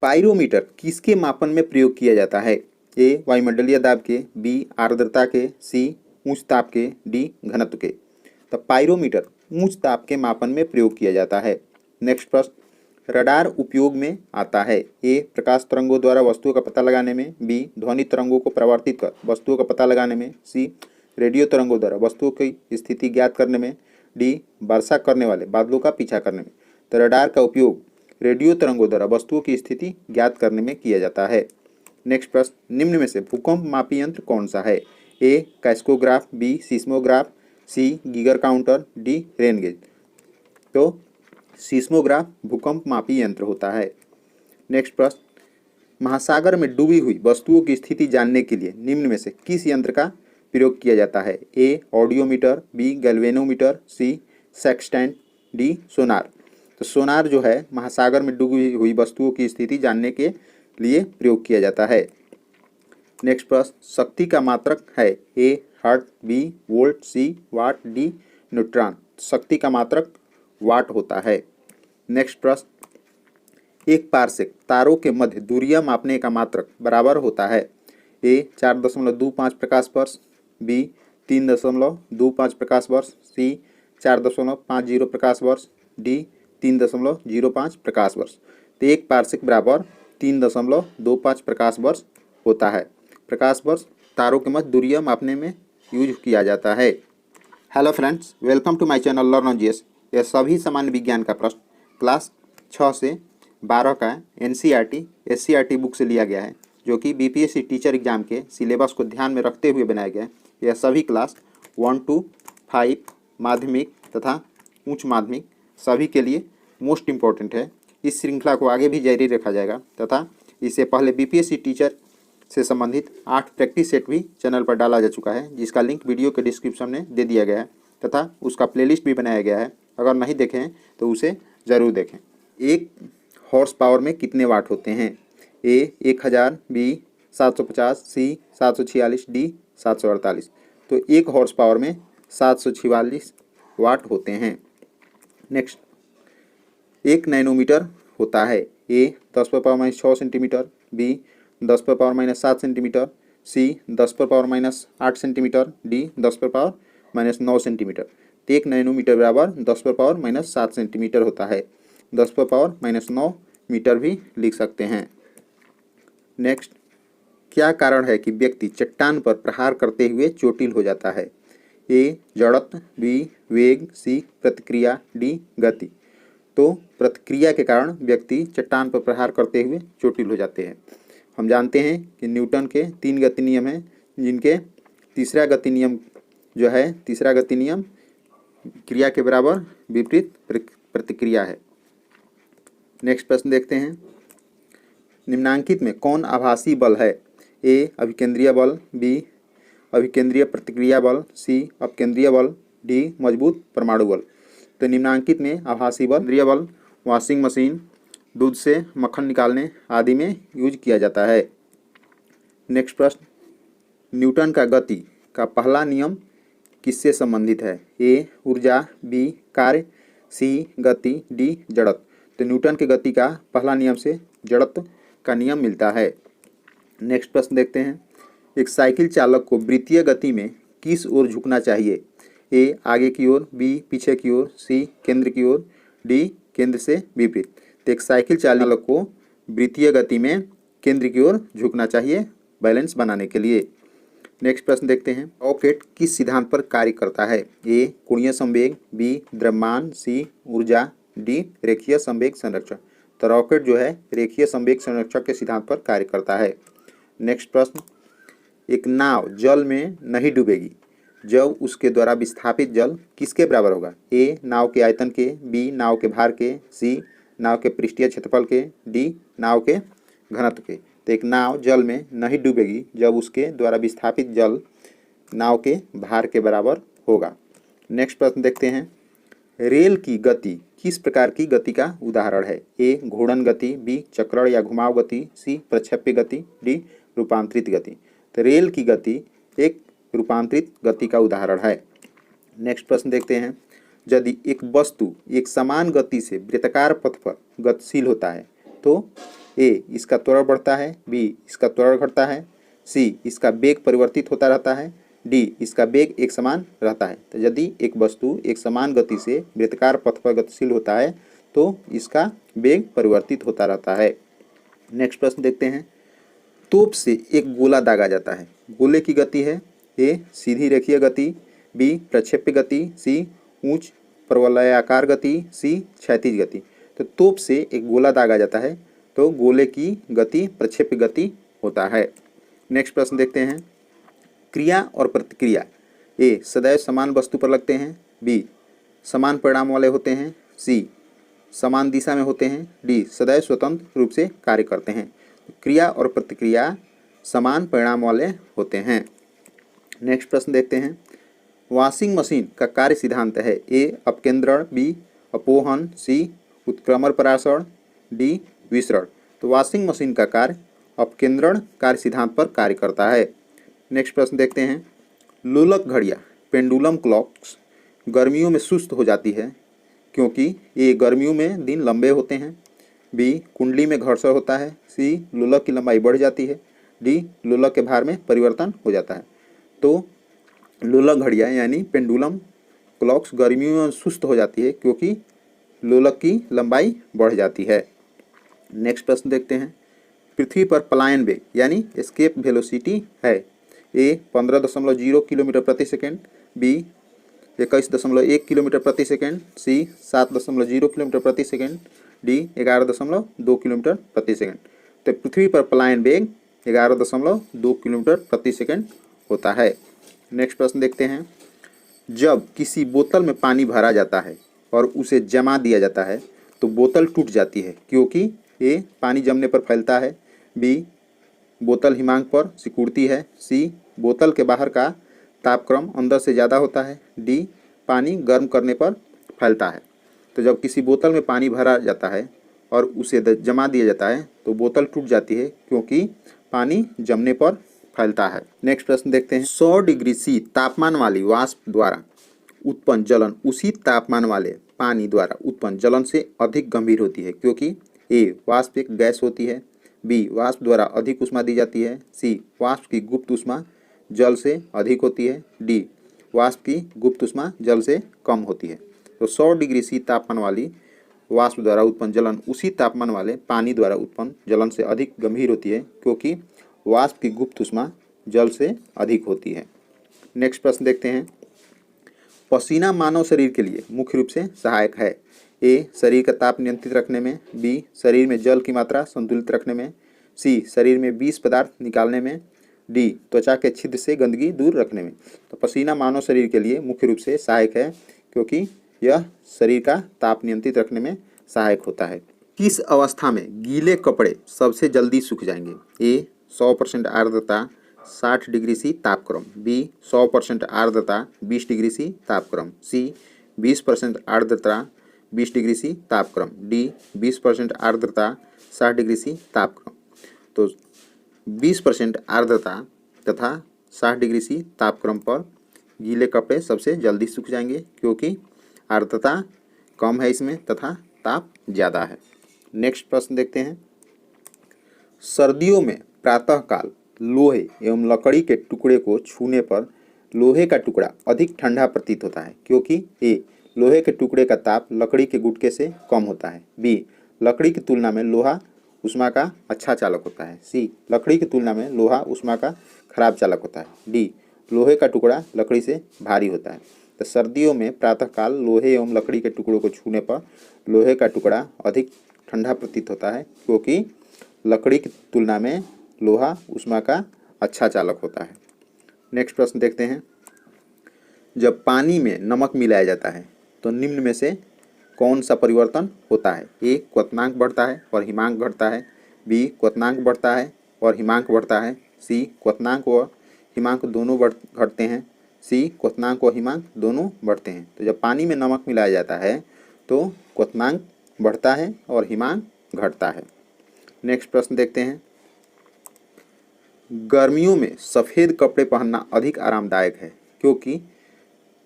Pyrometer किसके मापन में प्रयोग किया जाता है? ए वायुमंडलीय दाब के, बी आर्द्रता के, सी उच्च ताप के, डी घनत्व के। तो पाइरोमीटर उच्च ताप के मापन में प्रयोग किया जाता है। नेक्स्ट प्रश्न, रडार उपयोग में आता है? ए प्रकाश तरंगों द्वारा वस्तुओं का पता लगाने में, बी ध्वनि तरंगों को परावर्तित कर वस्तुओं का पता लगाने में, सी रेडियो तरंगों द्वारा वस्तुओं की स्थिति ज्ञात करने में, डी वर्षा करने वाले बादलों का पीछा करने में। तो रडार का उपयोग रेडियो तरंगों द्वारा वस्तुओं की स्थिति ज्ञात करने में किया जाता है। नेक्स्ट प्रश्न, निम्न में से भूकंप मापी यंत्र कौन सा है? A crescograph, B seismograph, C Geiger counter, D rain gauge. तो सीस्मोग्राफ भूकंप मापी यंत्र होता है। नेक्स्ट प्रश्न, महासागर में डूबी हुई वस्तुओं की स्थिति जानने के लिए निम्न में से किस यंत्र का प्रयोग किया जाता है? ए ऑडियोमीटर, बी गैल्वेनोमीटर, सी सेक्सटेंट, डी सोनार। तो सोनार जो है महासागर में डूबी हुई वस्तुओं की स्थिति जानने के लिए प्रयोग किया जाता है। नेक्स्ट प्रश्न, शक्ति का मात्रक है? ए हर्ट्ज, बी वोल्ट, सी वाट, डी न्यूट्रॉन। शक्ति का मात्रक वाट होता है। नेक्स्ट प्रश्न, एक पारसेक तारों के मध्य दूरियां मापने का मात्रक बराबर होता है? ए 4.25 प्रकाश वर्ष, बी 3.25 प्रकाश वर्ष, सी 4.50 प्रकाश वर्ष, डी 3.05 प्रकाश वर्ष। तो एक पारसेक बराबर 3.25 प्रकाश वर्ष होता है। प्रकाश वर्ष तारों के मध्य दूरियां मापने में यूज किया जाता है। Hello friends, welcome to my channel learn on GS. यह सभी सामान्य विज्ञान का प्रश्न क्लास 6 से 12 का एनसीईआरटी एससीईआरटी बुक से लिया गया है, जो कि बीपीएससी टीचर एग्जाम के सिलेबस को ध्यान में रखते हुए बनाया गया है। यह सभी क्लास 1 to 5 माध्यमिक तथा उच्च माध्यमिक सभी के लिए मोस्ट इम्पॉर्टेंट है। इस श्रृंखला को आगे भी जारी रखा जाएगा तथा इससे पहले बीपीएससी टीचर से संबंधित 8 प्रैक्टिस सेट भी चैनल पर डाला जा चुका है, जिसका लिंक वीडियो के डिस्क्रिप्शन में दे दिया गया है तथा उसका प्लेलिस्ट भी बनाया गया है। अगर नहीं देखे हैं तो उसे ज़रूर देखें। एक हॉर्स पावर में कितने वाट होते हैं? ए 1000, बी 750, सी 746, डी 748। तो एक हॉर्स पावर में 746 वाट होते हैं। नेक्स्ट, एक नैनोमीटर होता है? ए 10⁻⁻6 सेंटीमीटर, बी 10⁻⁻7 सेंटीमीटर, सी 10⁻⁻8 सेंटीमीटर, डी 10⁻⁻9 सेंटीमीटर। तो एक नैनोमीटर बराबर 10⁻⁻7 सेंटीमीटर होता है। 10⁻⁻9 मीटर भी लिख सकते हैं। नेक्स्ट, क्या कारण है कि व्यक्ति चट्टान पर प्रहार करते हुए चोटिल हो जाता है? ए जड़त्व, बी वेग, सी प्रतिक्रिया, डी गति। तो प्रतिक्रिया के कारण व्यक्ति चट्टान पर प्रहार करते हुए चोटिल हो जाते हैं। हम जानते हैं कि न्यूटन के 3 गति नियम हैं, जिनके तीसरा गति नियम जो है, तीसरा गति नियम क्रिया के बराबर विपरीत प्रतिक्रिया है। नेक्स्ट प्रश्न देखते हैं, निम्नांकित में कौन आभासी बल है? ए अभिकेंद्रीय बल, बी अभिकेंद्रीय प्रतिक्रिया बल, सी अपकेंद्रीय बल, डी मजबूत परमाणु बल। तो निम्नांकित में आभासी बल केंद्रीय बल वॉशिंग मशीन, दूध से मक्खन निकालने आदि में यूज किया जाता है। नेक्स्ट प्रश्न, न्यूटन का गति का पहला नियम किससे संबंधित है? ए ऊर्जा, बी कार्य, सी गति, डी जड़त्व। तो न्यूटन के गति का पहला नियम से जड़त्व का नियम मिलता है। नेक्स्ट प्रश्न देखते हैं, एक साइकिल चालक को वृत्तीय गति में किस ओर झुकना चाहिए? ए आगे की ओर, बी पीछे की ओर, सी केंद्र की ओर, डी केंद्र से विपरीत। तो एक साइकिल चालक को वृत्तीय गति में केंद्र की ओर झुकना चाहिए बैलेंस बनाने के लिए। नेक्स्ट प्रश्न देखते हैं, रॉकेट किस सिद्धांत पर कार्य करता है? ए कोणीय संवेग, बी द्रव्यमान, सी ऊर्जा, डी रेखीय संवेग संरक्षण। तो रॉकेट जो है रेखीय संवेग संरक्षण के सिद्धांत पर कार्य करता है। नेक्स्ट प्रश्न, एक नाव जल में नहीं डूबेगी जब उसके द्वारा विस्थापित जल किसके बराबर होगा? ए नाव के आयतन के, बी नाव के भार के, सी नाव के पृष्ठीय क्षेत्रफल के, डी नाव के घनत्व के। तो एक नाव जल में नहीं डूबेगी जब उसके द्वारा विस्थापित जल नाव के भार के बराबर होगा। नेक्स्ट प्रश्न देखते हैं, रेल की गति किस प्रकार की गति का उदाहरण है? ए घूर्णन गति, बी चक्रण या घुमाव गति, सी प्रक्षेप्य गति, डी रूपांतरित गति। तो रेल की गति एक रूपांतरित गति का उदाहरण है। नेक्स्ट प्रश्न देखते हैं, यदि एक वस्तु एक समान गति से वृत्ताकार पथ पर गतिशील होता है तो ए इसका त्वरण बढ़ता है, बी इसका त्वरण घटता है, सी इसका वेग परिवर्तित होता रहता है, डी इसका वेग एक समान रहता है। तो यदि एक वस्तु एक समान गति से वृत्ताकार पथ पर गतिशील होता है तो इसका वेग परिवर्तित होता रहता है। नेक्स्ट प्रश्न देखते हैं। तोप से एक गोला दागा जाता है, गोले की गति है ए सीधी रेखीय गति, बी प्रक्षेप्य गति, सी उच्च परवलयाकार गति, सी क्षैतिज गति। तो तोप से एक गोला दागा जाता है तो गोले की गति प्रक्षेप्य गति होता है। नेक्स्ट प्रश्न देखते हैं। क्रिया और प्रतिक्रिया ए सदैव समान वस्तु पर लगते हैं, बी समान परिणाम वाले होते हैं, सी समान दिशा में होते हैं, डी सदैव स्वतंत्र रूप से कार्य करते हैं। क्रिया और प्रतिक्रिया समान परिणाम वाले होते हैं। नेक्स्ट प्रश्न देखते हैं। वॉशिंग मशीन का कार्य सिद्धांत है ए अपकेंद्रण, बी अपोहन, सी उत्क्रमण परासरण, डी विसरण। तो वॉशिंग मशीन का कार्य अपकेंद्रण कार्य सिद्धांत पर कार्य करता है। नेक्स्ट प्रश्न देखते हैं। लोलक घड़ियाँ पेंडुलम क्लॉक्स गर्मियों में सुस्त हो जाती है क्योंकि ये गर्मियों में दिन लंबे होते हैं, बी कुंडली में घर्षण होता है, सी लोलक की लंबाई बढ़ जाती है, डी लोलक के भार में परिवर्तन हो जाता है। तो लोलक घड़ियाँ यानी पेंडुलम क्लॉक्स गर्मियों में सुस्त हो जाती है क्योंकि लोलक की लंबाई बढ़ जाती है। नेक्स्ट प्रश्न देखते हैं। पृथ्वी पर पलायन वेग यानी एस्केप वेलोसिटी है ए 15.0 किलोमीटर प्रति सेकेंड, बी 21.1 किलोमीटर प्रति सेकेंड, सी 7.0 किलोमीटर प्रति सेकेंड, डी 11.2 किलोमीटर प्रति सेकेंड। तो पृथ्वी पर पलायन वेग 11.2 किलोमीटर प्रति सेकेंड होता है। नेक्स्ट प्रश्न देखते हैं। जब किसी बोतल में पानी भरा जाता है और उसे जमा दिया जाता है तो बोतल टूट जाती है क्योंकि ए पानी जमने पर फैलता है, बी बोतल हिमांक पर सिकुड़ती है, सी बोतल के बाहर का तापक्रम अंदर से ज़्यादा होता है, डी पानी गर्म करने पर फैलता है। तो जब किसी बोतल में पानी भरा जाता है और उसे जमा दिया जाता है तो बोतल टूट जाती है क्योंकि पानी जमने पर फैलता है। नेक्स्ट प्रश्न देखते हैं। 100 डिग्री सी तापमान वाली वाष्प द्वारा उत्पन्न जलन उसी तापमान वाले पानी द्वारा उत्पन्न जलन से अधिक गंभीर होती है क्योंकि ए वाष्प एक गैस होती है, बी वाष्प द्वारा अधिक ऊष्मा दी जाती है, सी वाष्प की गुप्त ऊष्मा जल से अधिक होती है, डी वाष्प की गुप्त ऊष्मा जल से कम होती है। तो 100 डिग्री सी तापमान वाली वाष्प द्वारा उत्पन्न जलन उसी तापमान वाले पानी द्वारा उत्पन्न जलन से अधिक गंभीर होती है क्योंकि वाष्प की गुप्त ऊष्मा जल से अधिक होती है। नेक्स्ट प्रश्न देखते हैं। पसीना मानव शरीर के लिए मुख्य रूप से सहायक है ए शरीर का ताप नियंत्रित रखने में, बी शरीर में जल की मात्रा संतुलित रखने में, सी शरीर में विष पदार्थ निकालने में, डी त्वचा के छिद्र से गंदगी दूर रखने में। तो पसीना मानव शरीर के लिए मुख्य रूप से सहायक है क्योंकि यह शरीर का ताप नियंत्रित रखने में सहायक होता है। किस अवस्था में गीले कपड़े सबसे जल्दी सूख जाएंगे ए 100% आर्द्रता 60 डिग्री सी तापक्रम, बी 100% आर्द्रता 20 डिग्री सी तापक्रम, सी 20% आर्द्रता 20 डिग्री सी तापक्रम, डी 20% आर्द्रता 60 डिग्री सी तापक्रम। तो 20% आर्द्रता तथा 60 डिग्री सी तापक्रम पर गीले कपड़े सबसे जल्दी सूख जाएंगे क्योंकि आर्द्रता कम है इसमें तथा ताप ज़्यादा है। नेक्स्ट प्रश्न देखते हैं। सर्दियों में प्रातःकाल लोहे एवं लकड़ी के टुकड़े को छूने पर लोहे का टुकड़ा अधिक ठंडा प्रतीत होता है क्योंकि ए लोहे के टुकड़े का ताप लकड़ी के गुटके से कम होता है, बी लकड़ी की तुलना में लोहा ऊष्मा का अच्छा चालक होता है, सी लकड़ी की तुलना में लोहा ऊष्मा का खराब चालक होता है, डी लोहे का टुकड़ा लकड़ी से भारी होता है। तो सर्दियों में प्रातःकाल लोहे एवं लकड़ी के टुकड़ों को छूने पर लोहे का टुकड़ा अधिक ठंडा प्रतीत होता है क्योंकि लकड़ी की तुलना में लोहा ऊष्मा का अच्छा चालक होता है। नेक्स्ट प्रश्न देखते हैं। जब पानी में नमक मिलाया जाता है तो निम्न में से कौन सा परिवर्तन होता है ए क्वथनांक बढ़ता है और हिमांक घटता है, बी क्वथनांक बढ़ता है और हिमांक बढ़ता है, सी क्वथनांक व हिमांक दोनों घटते हैं, सी क्वथनांक व हिमांक दोनों बढ़ते हैं। तो जब पानी में नमक मिलाया जाता है तो क्वथनांक बढ़ता है और हिमांक घटता है। नेक्स्ट प्रश्न देखते हैं। गर्मियों में सफ़ेद कपड़े पहनना अधिक आरामदायक है क्योंकि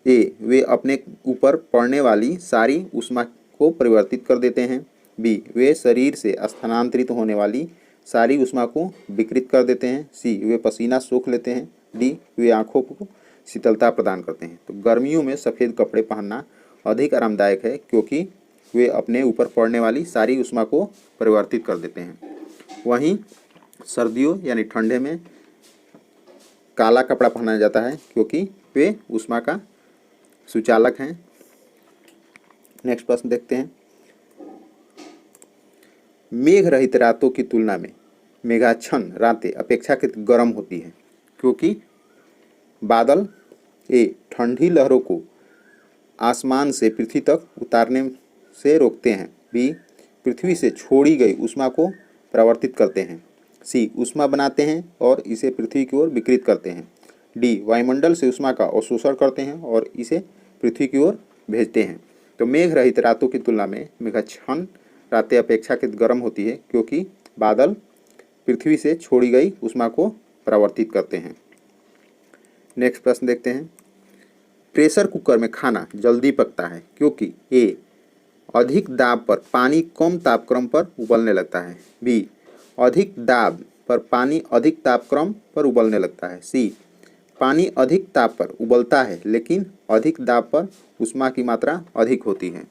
ए वे अपने ऊपर पड़ने वाली सारी ऊष्मा को परिवर्तित कर देते हैं, बी वे शरीर से स्थानांतरित होने वाली सारी ऊष्मा को विकृत कर देते हैं। सी वे पसीना सोख लेते हैं। डी वे आँखों को शीतलता प्रदान करते हैं। तो गर्मियों में सफ़ेद कपड़े पहनना अधिक आरामदायक है क्योंकि वे अपने ऊपर पड़ने वाली सारी ऊष्मा को परिवर्तित कर देते हैं। वहीं सर्दियों यानी ठंडे में काला कपड़ा पहना जाता है क्योंकि वे ऊष्मा का सुचालक हैं। नेक्स्ट प्रश्न देखते हैं। मेघ रहित रातों की तुलना में मेघाच्छन्न रातें अपेक्षाकृत गर्म होती हैं क्योंकि बादल ए ठंडी लहरों को आसमान से पृथ्वी तक उतारने से रोकते हैं। बी पृथ्वी से छोड़ी गई ऊष्मा को परावर्तित करते हैं। सी ऊष्मा बनाते हैं और इसे पृथ्वी की ओर विकृत करते हैं। डी वायुमंडल से ऊष्मा का अवशोषण करते हैं और इसे पृथ्वी की ओर भेजते हैं। तो मेघ रहित रातों की तुलना में मेघाच्छन्न रातें अपेक्षाकृत गर्म होती है क्योंकि बादल पृथ्वी से छोड़ी गई ऊष्मा को परावर्तित करते हैं। नेक्स्ट प्रश्न देखते हैं। प्रेशर कुकर में खाना जल्दी पकता है क्योंकि ए अधिक दाब पर पानी कम तापक्रम पर उबलने लगता है। बी अधिक दाब पर पानी अधिक तापक्रम पर उबलने लगता है। सी पानी अधिक ताप पर उबलता है लेकिन अधिक दाब पर ऊष्मा की मात्रा अधिक होती है।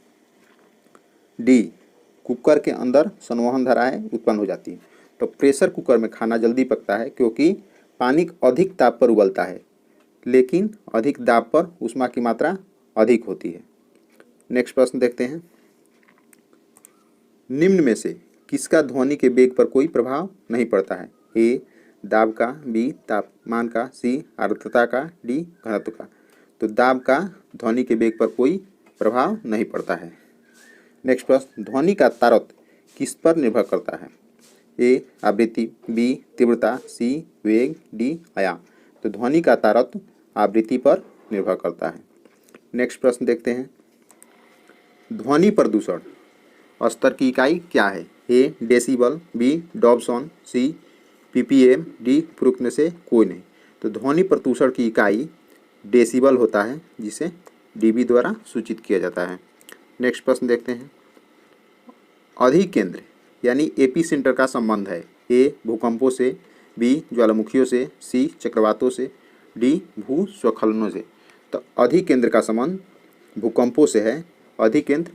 डी कुकर के अंदर संवहन धाराएं उत्पन्न हो जाती हैं। तो प्रेशर कुकर में खाना जल्दी पकता है क्योंकि पानी अधिक ताप पर उबलता है लेकिन अधिक दाब पर ऊष्मा की मात्रा अधिक होती है। नेक्स्ट प्रश्न देखते हैं। निम्न में से किसका ध्वनि के वेग पर कोई प्रभाव नहीं पड़ता है? ए दाब का, बी तापमान का, सी आर्द्रता का, डी घनत्व का। तो दाब का ध्वनि के वेग पर कोई प्रभाव नहीं पड़ता है। नेक्स्ट प्रश्न। ध्वनि का तारतम्य किस पर निर्भर करता है? ए आवृत्ति, बी तीव्रता, सी वेग, डी आयाम। तो ध्वनि का तारतम्य आवृत्ति पर निर्भर करता है। नेक्स्ट प्रश्न देखते हैं। ध्वनि प्रदूषण स्तर की इकाई क्या है? ए डेसिबल, बी डॉब्सन, सी पीपीएम, डी उपरोक्त में से कोई नहीं। तो ध्वनि प्रदूषण की इकाई डेसिबल होता है जिसे डीबी द्वारा सूचित किया जाता है। नेक्स्ट प्रश्न देखते हैं। अधिकेंद्र यानी एपी सेंटर का संबंध है? ए भूकंपों से, बी ज्वालामुखियों से, सी चक्रवातों से, डी भूस्खलनों से। तो अधिकेंद्र का संबंध भूकंपों से है। अधिकेंद्र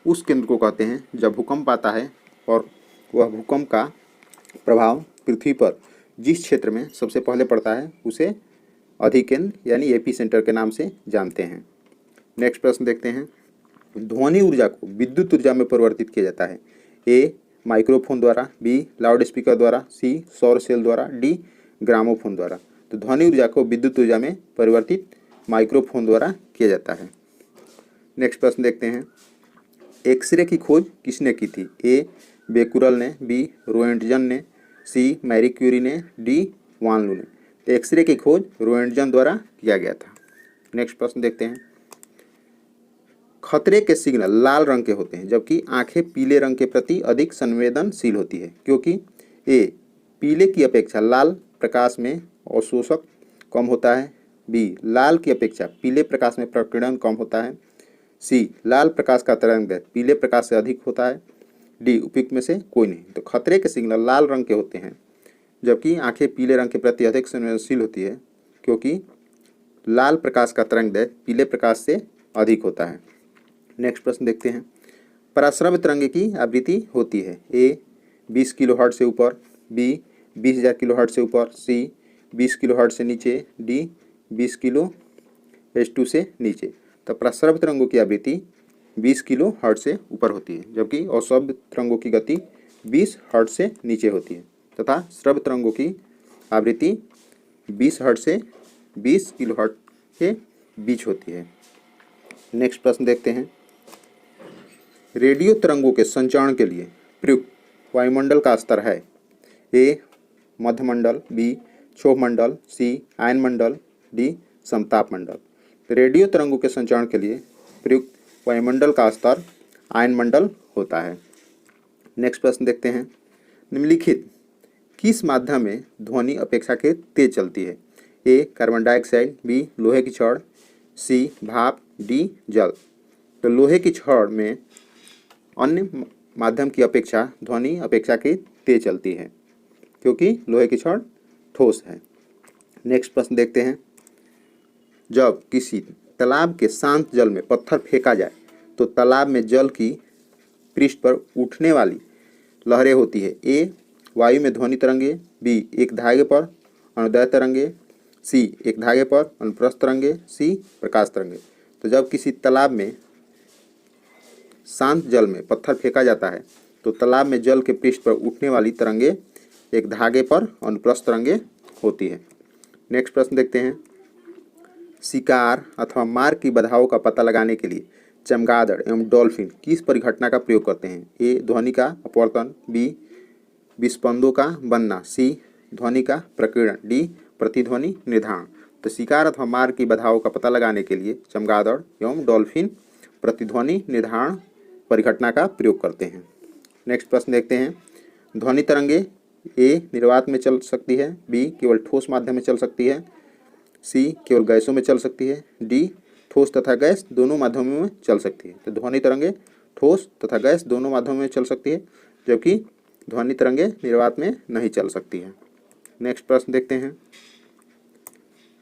उस केंद्र को कहते हैं जब भूकंप आता है और वह भूकंप का प्रभाव पृथ्वी पर जिस क्षेत्र में सबसे पहले पड़ता है उसे अधिकेंद्र यानी एपी सेंटर के नाम से जानते हैं। नेक्स्ट प्रश्न देखते हैं। ध्वनि ऊर्जा को विद्युत ऊर्जा में परिवर्तित किया जाता है? ए माइक्रोफोन द्वारा, बी लाउड स्पीकर द्वारा, सी सौर सेल द्वारा, डी ग्रामोफोन द्वारा। तो ध्वनि ऊर्जा को विद्युत ऊर्जा में परिवर्तित माइक्रोफोन द्वारा किया जाता है। नेक्स्ट प्रश्न देखते हैं। एक्सरे की खोज किसने की थी? ए बेकुरल ने, बी रोएंटजन ने, सी मैरी क्यूरी ने, डी वान लू ने। तो एक्सरे की खोज रोएंटजन द्वारा किया गया था। नेक्स्ट प्रश्न देखते हैं। खतरे के सिग्नल लाल रंग के होते हैं जबकि आंखें पीले रंग के प्रति अधिक संवेदनशील होती है क्योंकि ए पीले की अपेक्षा लाल प्रकाश में अवशोषक कम होता है, बी लाल की अपेक्षा पीले प्रकाश में प्रकीर्णन कम होता है, सी लाल प्रकाश का तरंगदैर्घ्य पीले प्रकाश से अधिक होता है, डी उपयुक्त में से कोई नहीं। तो खतरे के सिग्नल लाल रंग के होते हैं जबकि आंखें पीले रंग के प्रति अधिक संवेदनशील होती है क्योंकि लाल प्रकाश का तरंगदैर्घ्य पीले प्रकाश से अधिक होता है। नेक्स्ट प्रश्न देखते हैं। पराश्रव्य तरंग की आवृत्ति होती है? ए 20 किलोहर्ट्ज से ऊपर, बी 20,000 किलोहर्ट्ज से ऊपर, सी 20 किलोहर्ट्ज से नीचे, डी 20 किलो H2 से नीचे। तो पराश्रव्य तरंगों की आवृत्ति 20 किलो हर्ट्ज से ऊपर होती है जबकि अश्रव्य तरंगों की गति 20 हर्ट्ज से नीचे होती है तथा श्रव्य तरंगों की आवृत्ति 20 हर्ट्ज से 20 किलो हर्ट्ज के बीच होती है। नेक्स्ट प्रश्न देखते हैं। रेडियो तरंगों के संचरण के लिए प्रयुक्त वायुमंडल का स्तर है? ए मध्यमंडल, बी क्षोभमंडल, सी आयनमंडल, डी समतापमंडल। रेडियो तरंगों के संचरण के लिए प्रयुक्त वायुमंडल का स्तर आयनमंडल होता है। नेक्स्ट प्रश्न देखते हैं। निम्नलिखित किस माध्यम में ध्वनि अपेक्षाकृत तेज चलती है? ए कार्बन डाइऑक्साइड, बी लोहे की छड़, सी भाप, डी जल। तो लोहे की छड़ में अन्य माध्यम की अपेक्षा ध्वनि अपेक्षा की तेज चलती है क्योंकि लोहे की छड़ ठोस है। नेक्स्ट प्रश्न देखते हैं। जब किसी तालाब के शांत जल में पत्थर फेंका जाए तो तालाब में जल की पृष्ठ पर उठने वाली लहरें होती है। ए वायु में ध्वनि तरंगे, बी एक धागे पर अनुदैर्ध्य तरंगे, सी एक धागे पर अनुप्रस्थ तरंगे, सी प्रकाश तरंगे। तो जब किसी तालाब में शांत जल में पत्थर फेंका जाता है तो तालाब में जल के पृष्ठ पर उठने वाली तरंगे एक धागे पर अनुप्रस्थ तरंगे होती है। नेक्स्ट प्रश्न देखते हैं। शिकार अथवा मार की बाधाओं का पता लगाने के लिए चमगादड़ एवं डॉल्फिन किस परिघटना का प्रयोग करते हैं। ए ध्वनि का अपवर्तन, बी विस्पंदों का बनना, सी ध्वनि का प्रकीर्णन, डी प्रतिध्वनि निर्धारण। तो शिकार अथवा मार की बाधाओं का पता लगाने के लिए चमगादड़ एवं डॉल्फिन प्रतिध्वनि निर्धारण परिघटना का प्रयोग करते हैं। नेक्स्ट प्रश्न देखते हैं। ध्वनि तरंगे ए निर्वात में चल सकती है, बी केवल ठोस माध्यम में चल सकती है, सी केवल गैसों में चल सकती है, डी ठोस तथा गैस दोनों माध्यमों में चल सकती है। तो ध्वनि तरंगे ठोस तथा गैस दोनों माध्यमों में चल सकती है, जबकि ध्वनि तरंगे निर्वात में नहीं चल सकती है। नेक्स्ट प्रश्न देखते हैं।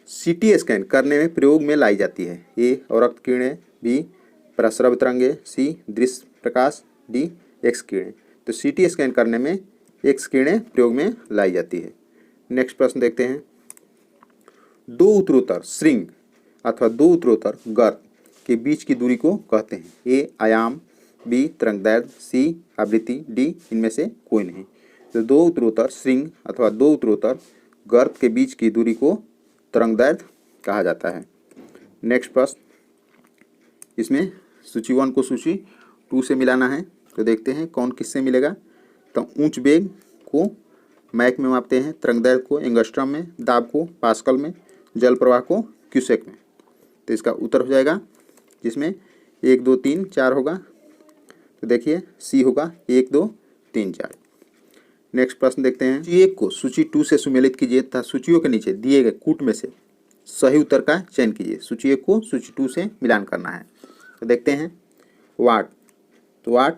सीटी स्कैन करने में प्रयोग में लाई जाती है। ए अवरक्त किरणें, बी प्रस्रव तरंगे, सी दृश्य प्रकाश, डी एक्स किरणें। तो सीटी स्कैन करने में एक्स किरणें प्रयोग में लाई जाती है। नेक्स्ट प्रश्न देखते हैं। दो उत्तरोत्तर श्रृंग अथवा दो उत्तरोत्तर गर्त के बीच की दूरी को कहते हैं। ए आयाम, बी तरंगदैर्ध्य, सी आवृत्ति, डी इनमें से कोई नहीं। तो दो उत्तरोत्तर श्रृंग अथवा दो उत्तरोत्तर गर्त के बीच की दूरी को तरंगदैर्ध्य कहा जाता है। नेक्स्ट प्रश्न। इसमें सूची 1 को सूची 2 से मिलाना है। तो देखते हैं कौन किससे मिलेगा। तो ऊंच वेग को मैक में मापते हैं, तरंगदैर्ध्य को एंगस्ट्रम में, दाब को पास्कल में, जल प्रवाह को क्यूसेक में। तो इसका उत्तर हो जाएगा जिसमें 1 2 3 4 होगा। तो देखिए सी होगा 1 2 3 4। नेक्स्ट प्रश्न देखते हैं। सूची 1 को सूची 2 से सुमेलित कीजिए तथा सूचियों के नीचे दिए गए कूट में से सही उत्तर का चयन कीजिए। सूची 1 को सूची 2 से मिलान करना है। तो देखते हैं। वाट, तो वाट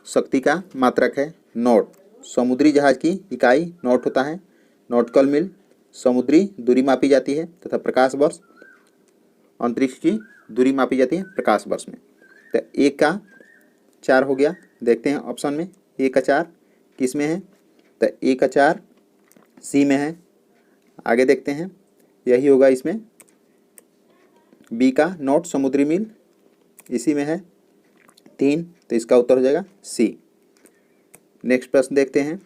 शक्ति का मात्रक है। नॉट समुद्री जहाज की इकाई नॉट होता है। नॉटिकल मील समुद्री दूरी मापी जाती है तथा प्रकाश वर्ष अंतरिक्ष की दूरी मापी जाती है प्रकाश वर्ष में। तो 1 का 4 हो गया। देखते हैं ऑप्शन में 1 का 4 किस में है। तो 1 का 4 सी में है। आगे देखते हैं यही होगा इसमें। बी का नॉट समुद्री मील इसी में है 3। तो इसका उत्तर हो जाएगा सी। नेक्स्ट प्रश्न देखते हैं।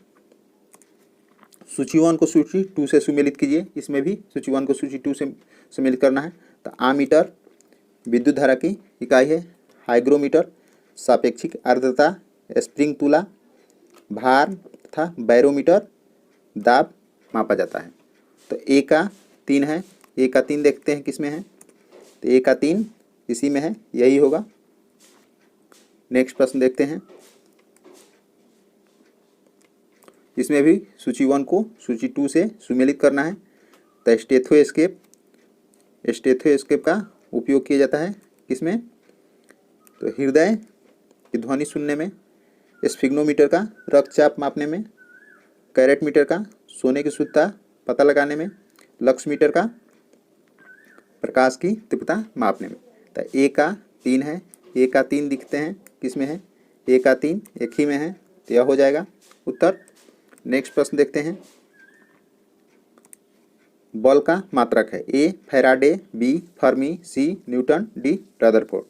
सूची 1 को सूची 2 से सुमेलित कीजिए। इसमें भी सूची 1 को सूची 2 से सुमेलित करना है। तो आमीटर विद्युत धारा की इकाई है। हाइग्रोमीटर सापेक्षिक आर्द्रता, स्प्रिंग तुला, भार तथा बैरोमीटर दाब मापा जाता है। तो ए का 3 है। ए का 3 देखते हैं किस में है। तो ए का 3 इसी में है, यही होगा। नेक्स्ट प्रश्न देखते हैं। इसमें भी सूची 1 को सूची 2 से सुमेलित करना है। तो स्टेथोस्कोप का उपयोग किया जाता है किसमें। तो हृदय की ध्वनि सुनने में, स्फिग्नोमीटर का रक्तचाप मापने में, कैरेट मीटर का सोने की शुद्धता पता लगाने में, लक्स मीटर का प्रकाश की तीव्रता मापने में। तो ए का 3 है। ए का 3 दिखते हैं किस में है। ए का 3 एक ही में है, तो यह हो जाएगा उत्तर। नेक्स्ट प्रश्न देखते हैं। बल का मात्रक है। ए फैराडे, बी फर्मी, सी न्यूटन, डी रदरफोर्ड।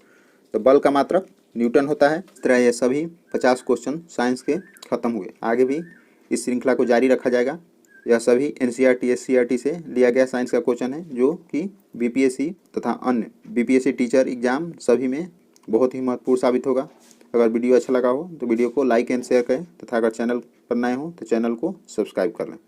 तो बल का मात्रक न्यूटन होता है। इस तरह ये सभी 50 क्वेश्चन साइंस के खत्म हुए। आगे भी इस श्रृंखला को जारी रखा जाएगा। यह सभी एनसीईआरटी एससीईआरटी से लिया गया साइंस का क्वेश्चन है, जो कि बीपीएससी तथा अन्य बीपीएससी टीचर एग्जाम सभी में बहुत ही महत्वपूर्ण साबित होगा। अगर वीडियो अच्छा लगा हो तो वीडियो को लाइक एंड शेयर करें तथा अगर चैनल पर नए हो तो चैनल को सब्सक्राइब कर लें।